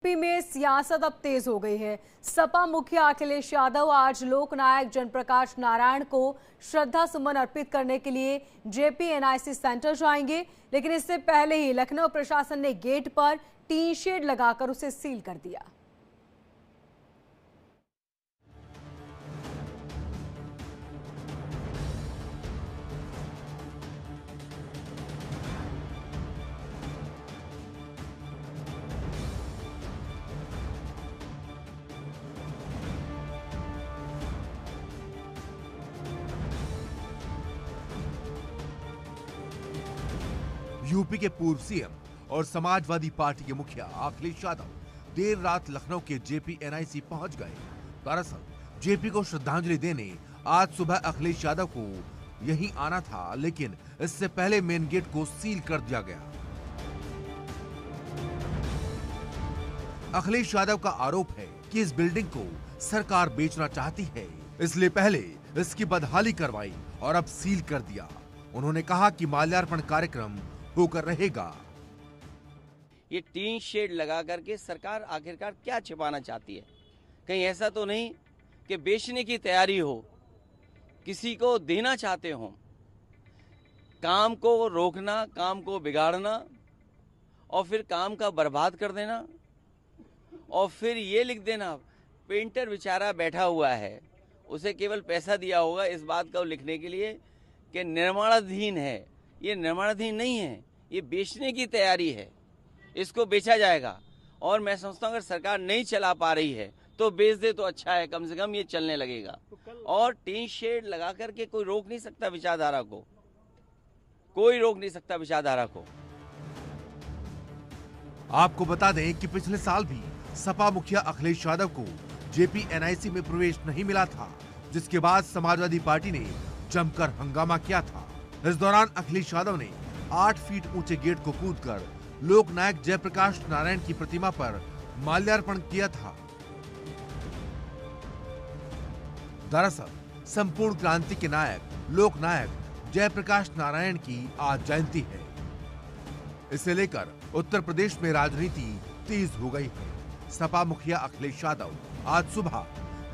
UP में सियासत अब तेज हो गई है। सपा मुखिया अखिलेश यादव आज लोकनायक जयप्रकाश नारायण को श्रद्धा सुमन अर्पित करने के लिए जेपीएनआईसी सेंटर जाएंगे, लेकिन इससे पहले ही लखनऊ प्रशासन ने गेट पर टीन शेड लगाकर उसे सील कर दिया। यूपी के पूर्व सीएम और समाजवादी पार्टी के मुखिया अखिलेश यादव देर रात लखनऊ के जेपीएनआईसी पहुंच गए। दरअसल जेपी को श्रद्धांजलि देने आज सुबह अखिलेश यादव को यहीं आना था, लेकिन इससे पहले मेन गेट को सील कर दिया गया। अखिलेश यादव का आरोप है कि इस बिल्डिंग को सरकार बेचना चाहती है, इसलिए पहले इसकी बदहाली करवाई और अब सील कर दिया। उन्होंने कहा कि माल्यार्पण कार्यक्रम होकर रहेगा। ये टीन शेड लगा करके सरकार आखिरकार क्या छिपाना चाहती है? कहीं ऐसा तो नहीं कि बेचने की तैयारी हो, किसी को देना चाहते हो? काम को रोकना, काम को बिगाड़ना और फिर काम का बर्बाद कर देना और फिर ये लिख देना पेंटर बेचारा बैठा हुआ है, उसे केवल पैसा दिया होगा इस बात को लिखने के लिए कि निर्माणाधीन है। ये निर्माणाधीन नहीं है, ये बेचने की तैयारी है, इसको बेचा जाएगा। और मैं समझता हूँ अगर सरकार नहीं चला पा रही है तो बेच दे तो अच्छा है, कम से कम ये चलने लगेगा। और टीन शेड लगा करके कोई रोक नहीं सकता विचारधारा को, कोई रोक नहीं सकता विचारधारा को। आपको बता दें कि पिछले साल भी सपा मुखिया अखिलेश यादव को जेपीएनआईसी में प्रवेश नहीं मिला था, जिसके बाद समाजवादी पार्टी ने जमकर हंगामा किया था। इस दौरान अखिलेश यादव ने 8 फीट ऊंचे गेट को कूदकर लोकनायक जयप्रकाश नारायण की प्रतिमा पर माल्यार्पण किया था। दरअसल संपूर्ण क्रांति के नायक लोकनायक जयप्रकाश नारायण की आज जयंती है। इसे लेकर उत्तर प्रदेश में राजनीति तेज हो गई है। सपा मुखिया अखिलेश यादव आज सुबह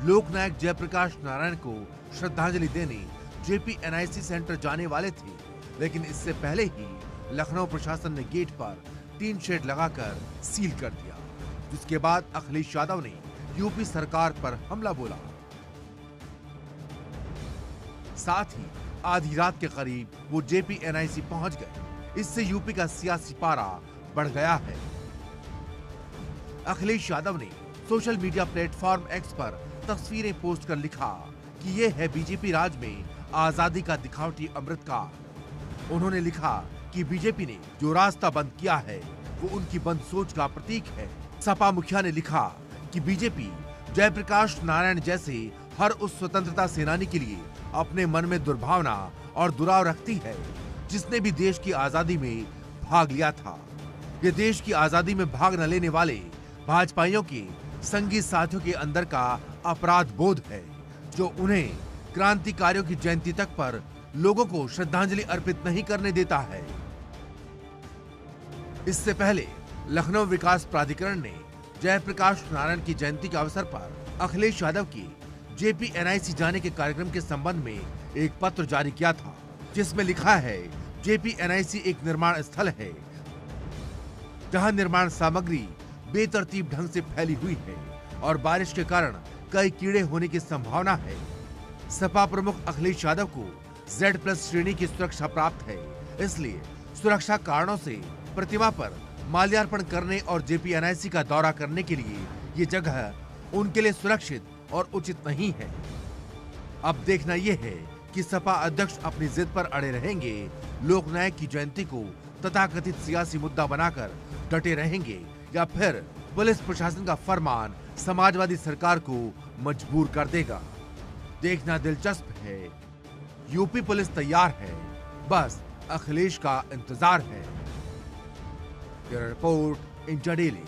लोकनायक जयप्रकाश नारायण को श्रद्धांजलि देने जेपीएनआईसी सेंटर जाने वाले थे, लेकिन इससे पहले ही लखनऊ प्रशासन ने गेट पर टीन शेड लगाकर सील कर दिया, जिसके बाद अखिलेश यादव ने यूपी सरकार पर हमला बोला। साथ ही आधी रात के करीब वो जेपीएनआईसी पहुंच गए। इससे यूपी का सियासी पारा बढ़ गया है। अखिलेश यादव ने सोशल मीडिया प्लेटफॉर्म एक्स पर तस्वीरें पोस्ट कर लिखा कि ये है बीजेपी राज में आजादी का दिखावटी अमृतकाल। उन्होंने लिखा कि बीजेपी ने जो रास्ता बंद किया है वो उनकी बंद सोच का प्रतीक है। सपा मुखिया ने लिखा कि बीजेपी जयप्रकाश नारायण जैसे हर उस स्वतंत्रता सेनानी के लिए अपने मन में दुर्भावना और दुराव रखती है जिसने भी देश की आजादी में भाग लिया था। ये देश की आजादी में भाग न लेने वाले भाजपाइयों के संगी साथियों के अंदर का अपराध बोध है, जो उन्हें क्रांतिकारियों की जयंती तक पर लोगों को श्रद्धांजलि अर्पित नहीं करने देता है। इससे पहले लखनऊ विकास प्राधिकरण ने जयप्रकाश नारायण की जयंती के अवसर पर अखिलेश यादव के जेपीएनआईसी जाने के कार्यक्रम के संबंध में एक पत्र जारी किया था, जिसमें लिखा है जेपीएनआईसी एक निर्माण स्थल है जहां निर्माण सामग्री बेतरतीब ढंग से फैली हुई है और बारिश के कारण कई कीड़े होने की संभावना है। सपा प्रमुख अखिलेश यादव को Z+ श्रेणी की सुरक्षा प्राप्त है, इसलिए सुरक्षा कारणों से प्रतिमा पर माल्यार्पण करने और जेपीएनआईसी का दौरा करने के लिए ये जगह उनके लिए सुरक्षित और उचित नहीं है। अब देखना यह है कि सपा अध्यक्ष अपनी जिद पर अड़े रहेंगे, लोकनायक की जयंती को तथाकथित सियासी मुद्दा बनाकर डटे रहेंगे, या फिर पुलिस प्रशासन का फरमान समाजवादी सरकार को मजबूर कर देगा। देखना दिलचस्प है। यूपी पुलिस तैयार है, बस अखिलेश का इंतजार है। Report India daily.